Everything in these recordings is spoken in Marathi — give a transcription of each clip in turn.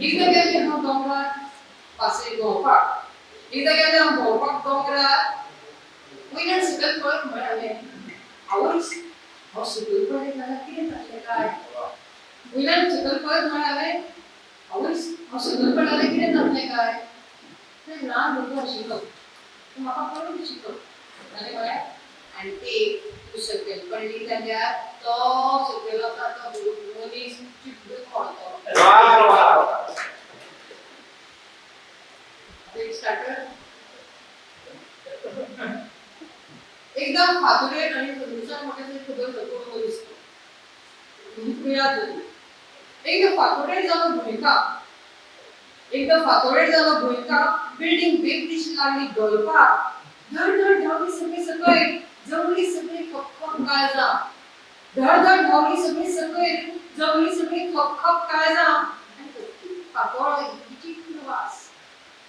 एकदा गेले हांव डोंगरार पासय भोंवपाक एकदा गेले हांव भोंवपाक डोंगरार वयल्यान सकयल पळयत म्हळें आवयस हांव सकयल पळयत जाल्यार कितें जातलें काय वयल्यान सकयल पळयत म्हळें आवयस हांव सकयल पळयत जाल्यार कितें जातलें काय तें ल्हान भुरगो आशिल्लो तो म्हाका पळोवन शिकलो ताणें म्हळें आनी ते तूं सकयल पडली जाल्यार तो सकयल वता तो मनीस चिड्डून पडटलो स्टार्टर एकदा फातुरे आणि दुसऱ्या म्हाका खबर सकलो दिसलो एकदा फातोडेर जालो भुंयकाप बिल्डिंग बेग दिशी लागली गळपाक धड धड धांवली सगळी सकयल जमली सगळी खपखप काळजां धड धड धांवली सगळी सकयल जमली सगळी खपखप काळजां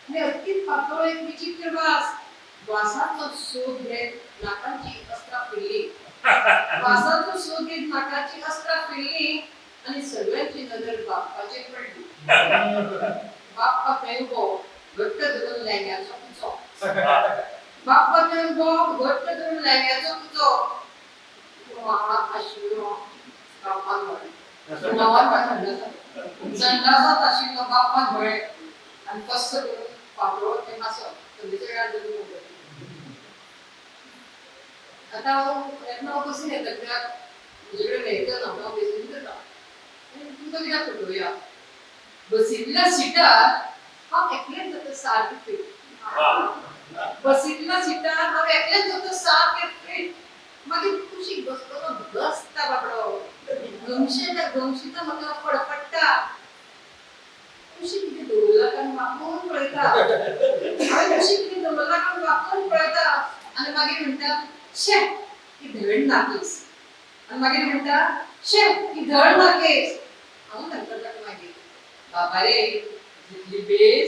आनी अत्तीत पातळ एक विचित्र वास वासाचो सोद घेत नाकाची अस्त्रां फिरली आनी सगळ्यांची नदर बाप्पाचेर पडली बाप्पा थंय उबो घट्ट धरून लेंग्याचो कुचो आशिल्लो बाप्पाक म्हळें संडासांत आशिल्लो बाप्पाक म्हळें आनी फस्त करून पातळ तें मासप थंडेच्या वेळार धरून आतां हांव बसीन येता कित्याक म्हजे कडेन व्हेकल ना हांव बसीन येता तुमकां कित्याक फटोवया बसींतल्या सिटार हांव एकलेंच जाता सारकें फीट बसींतल्या सिटार हांव एकलेंच जाता सारकें फीट मागीर कुशीक बसतलो घसता बाबडो गमशेता म्हाका फडफडटा कुशीक कितें दवरला काय वापरून पळयता हांवें कुशीक कितें दवरला काय वापरून पळयता आनी मागीर म्हणटा शे ही धड नाकेस आनी मागीर म्हणटा शे ही धड नाकेस हांव म्हणटा ताका मागीर बाबा रे जितली बेस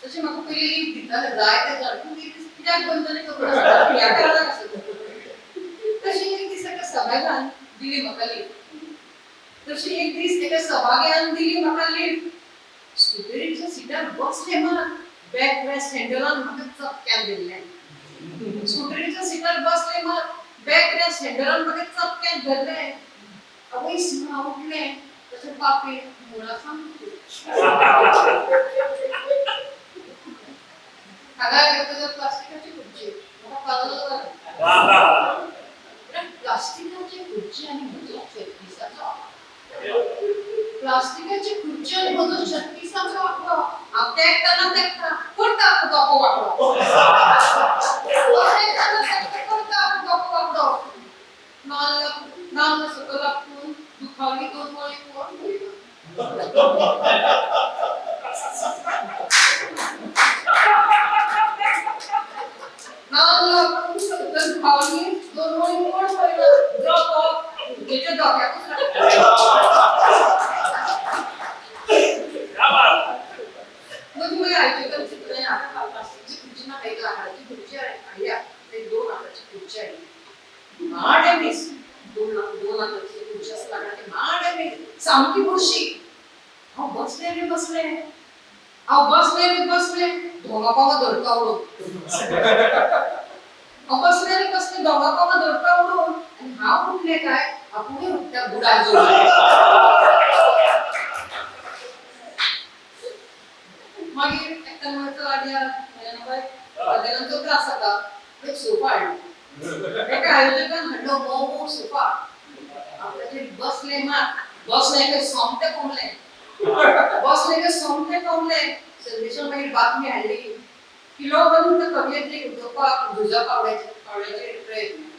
तशें म्हाका पयलीं लीप दितालें जाय तें जाण कित्याक बंद जालें खबर आसता ह्या कारणाक आसता तशी एक दीस एका सभागान दिली म्हाका लीप तशी एक दीस एका सभाग्यान दिली म्हाका लीप स्कुटरीच्या सिटार बसले मात बॅक रेस्ट हँडलान म्हाका चपक्यान धरलें स्कुटरीच्या सिटार बसले मात बॅक रेस्ट हँडलान म्हाका चपक्यान धरलें आवयस हांव उठलें तशें पापी मुळा सांगता हांगा येता प्लास्टिकाची खुर्ची म्हाका कळलो प्लास्टिकाची खुर्ची आनी म्हजो 36 प्लास्टिकाची खुर्ची आनी म्हजो 36 वांकडो हांव तेंकता करता दोको वांकडो नाल्ल सकयल आपटून दुखावली 2 वळी कोण नाल्ल आपटून सकयल दुखावली 2 वळी कोण पळयना जो तेच्या डोक्याकूच मग आयचे चित्र आता प्लास्टिकची खुर्ची ना काही लाकडाची खुर्ची आयल्या ते 2 लाकडाची खुर्ची आयली माडे मीस 2 लाकडाची खुर्ची असं लाकडाची माडे मीस सामकी बुरशी हांव बसले धोंगा पावा धरता उडून हांव बसले धोंगा पावा धरता उडून आनी हांव उठले काय आपुणूय उठ्या बुडार मागीर एकट्या म्हणटा लाडयार वाद्यांचो त्रास जाता एक सोफा हाडलो एका आयोजकान हाडलो मोव सोफा हांव ताचेर बसले काय सोमते कोंबले संदेशान मागीर बातमी हाडली किलोबंद कवयित्री उठोवपाक झुजा पावड्याचेर प्रयत्न